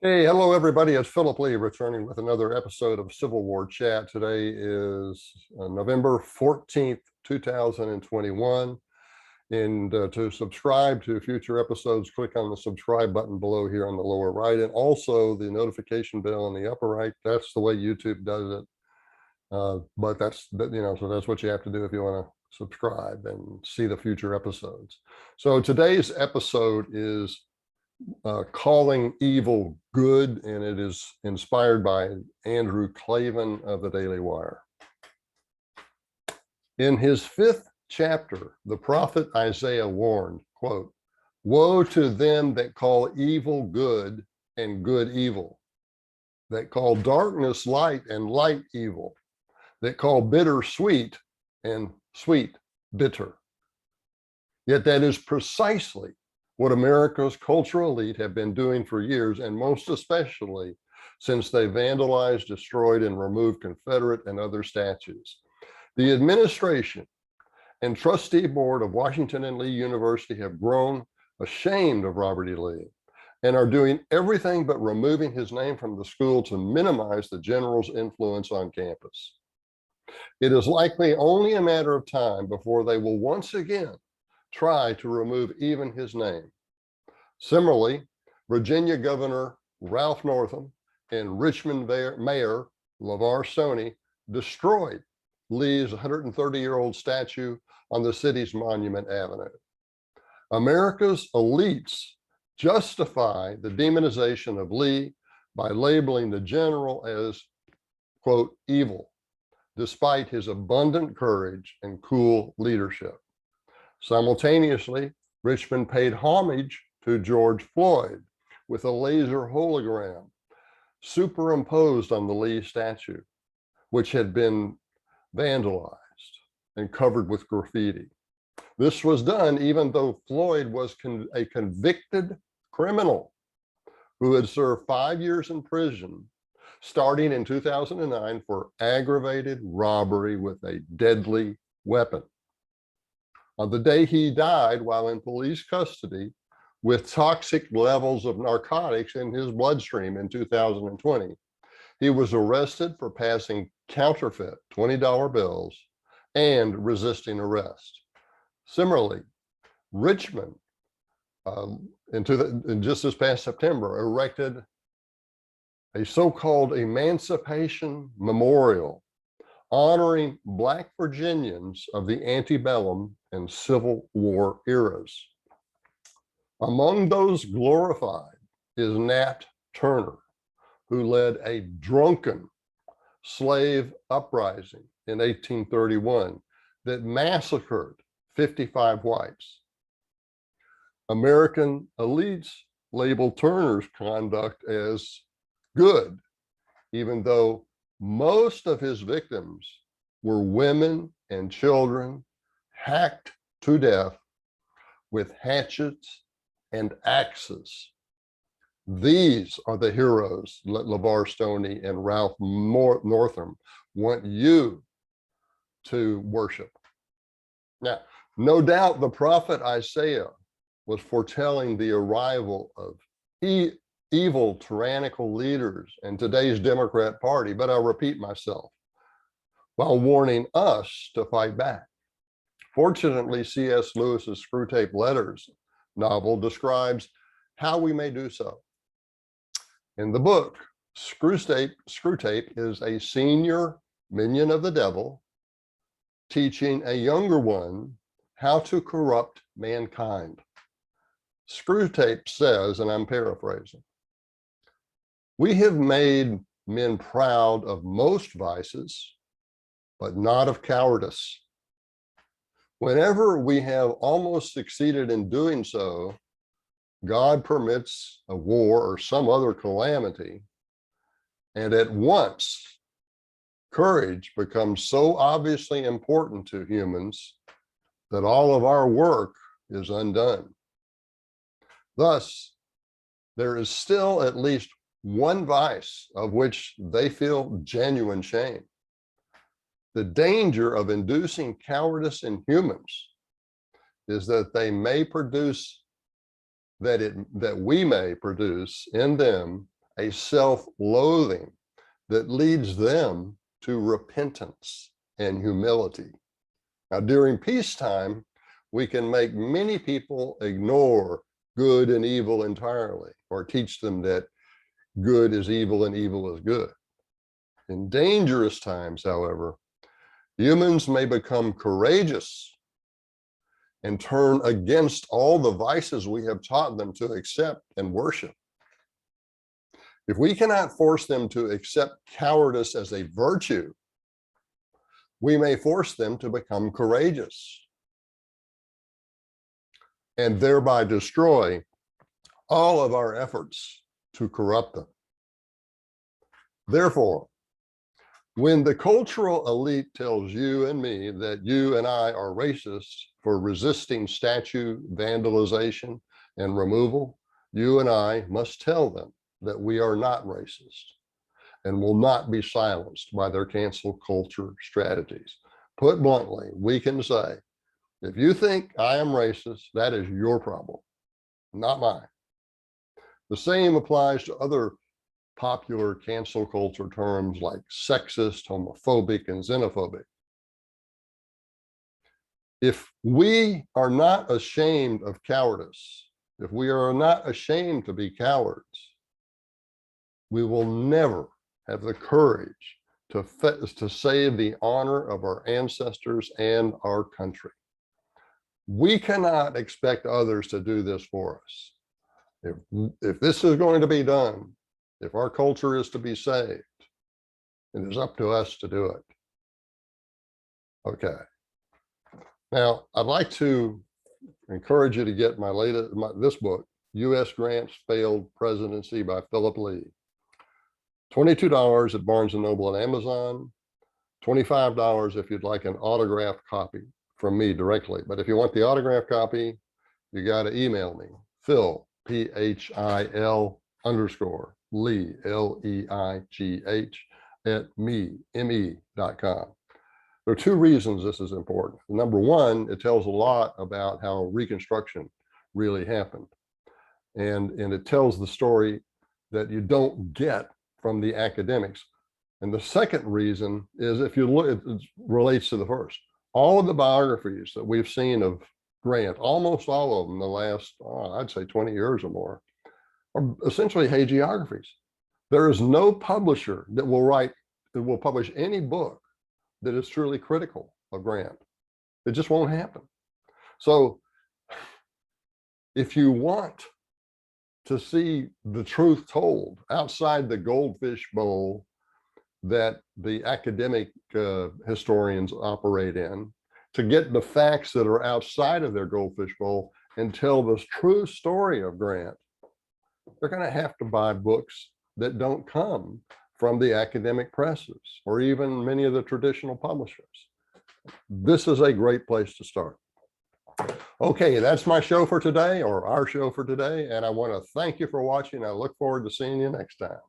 Hey, hello everybody. It's Philip Lee returning with another episode of Civil War Chat. Today is November 14th, 2021. And to subscribe to future episodes, click on the subscribe button below here on the lower right, and also the notification bell in the upper right. That's the way YouTube does it. But so that's what you have to do if you want to subscribe and see the future episodes. So today's episode is calling evil good, and it is inspired by Andrew Klavan of the Daily Wire. In his 5th chapter, the prophet Isaiah warned, quote, "Woe to them that call evil good and good evil, that call darkness light and light evil, that call bitter sweet and sweet bitter." Yet that is precisely what America's cultural elite have been doing for years, and most especially since they vandalized, destroyed, and removed Confederate and other statues. The administration and trustee board of Washington and Lee University have grown ashamed of Robert E. Lee and are doing everything but removing his name from the school to minimize the general's influence on campus. It is likely only a matter of time before they will once again try to remove even his name. Similarly, Virginia Governor Ralph Northam and Richmond Mayor Levar Stoney destroyed Lee's 130-year-old statue on the city's Monument Avenue. America's elites justify the demonization of Lee by labeling the general as, quote, evil, despite his abundant courage and cool leadership. Simultaneously, Richmond paid homage to George Floyd with a laser hologram superimposed on the Lee statue, which had been vandalized and covered with graffiti. This was done even though Floyd was a convicted criminal who had served 5 years in prison starting in 2009 for aggravated robbery with a deadly weapon. On the day he died while in police custody with toxic levels of narcotics in his bloodstream in 2020, he was arrested for passing counterfeit $20 bills and resisting arrest. Similarly, Richmond, in just this past September, erected a so-called Emancipation Memorial honoring Black Virginians of the antebellum and Civil War eras. Among those glorified is Nat Turner, who led a drunken slave uprising in 1831 that massacred 55 whites. American elites labeled Turner's conduct as good, even though most of his victims were women and children hacked to death with hatchets and axes. These are the heroes Levar Stoney and Ralph Northam want you to worship. Now, no doubt the prophet Isaiah was foretelling the arrival of evil, tyrannical leaders in today's Democrat Party, but I'll repeat myself, while warning us to fight back. Fortunately, C.S. Lewis's Screwtape Letters novel describes how we may do so. In the book, Screwtape is a senior minion of the devil teaching a younger one how to corrupt mankind. Screwtape says, and I'm paraphrasing, "We have made men proud of most vices, but not of cowardice. Whenever we have almost succeeded in doing so, God permits a war or some other calamity, and at once courage becomes so obviously important to humans that all of our work is undone. Thus, there is still at least one vice of which they feel genuine shame. The danger of inducing cowardice in humans is that they may produce, that we may produce in them a self-loathing that leads them to repentance and humility. Now, during peacetime, we can make many people ignore good and evil entirely, or teach them that good is evil and evil is good. In dangerous times, however, humans may become courageous and turn against all the vices we have taught them to accept and worship. If we cannot force them to accept cowardice as a virtue, we may force them to become courageous and thereby destroy all of our efforts to corrupt them. Therefore, when the cultural elite tells you and me that you and I are racist for resisting statue vandalization and removal, you and I must tell them that we are not racist and will not be silenced by their cancel culture strategies. Put bluntly, we can say, if you think I am racist, that is your problem, not mine. The same applies to other popular cancel culture terms like sexist, homophobic, and xenophobic. If we are not ashamed of cowardice, if we are not ashamed to be cowards, we will never have the courage to save the honor of our ancestors and our country. We cannot expect others to do this for us. If this is going to be done, if our culture is to be saved, it is up to us to do it. Okay. Now, I'd like to encourage you to get this book, U.S. Grant's Failed Presidency by Philip Lee. $22 at Barnes & Noble and Amazon, $25 if you'd like an autographed copy from me directly. But if you want the autographed copy, you got to email me, Phil, P-H-I-L _ Lee, L-E-I-G-H, at me.com. There are two reasons this is important. Number one, it tells a lot about how Reconstruction really happened. And it tells the story that you don't get from the academics. And the second reason is, if you look, it relates to the first. All of the biographies that we've seen of Grant, almost all of them the last, I'd say 20 years or more, are essentially hagiographies. There is no publisher that will publish any book that is truly critical of Grant. It just won't happen. So if you want to see the truth told outside the goldfish bowl that the academic historians operate in, to get the facts that are outside of their goldfish bowl and tell the true story of Grant, they're going to have to buy books that don't come from the academic presses or even many of the traditional publishers. This is a great place to start. Okay, that's my show for today, or our show for today, and I want to thank you for watching. I look forward to seeing you next time.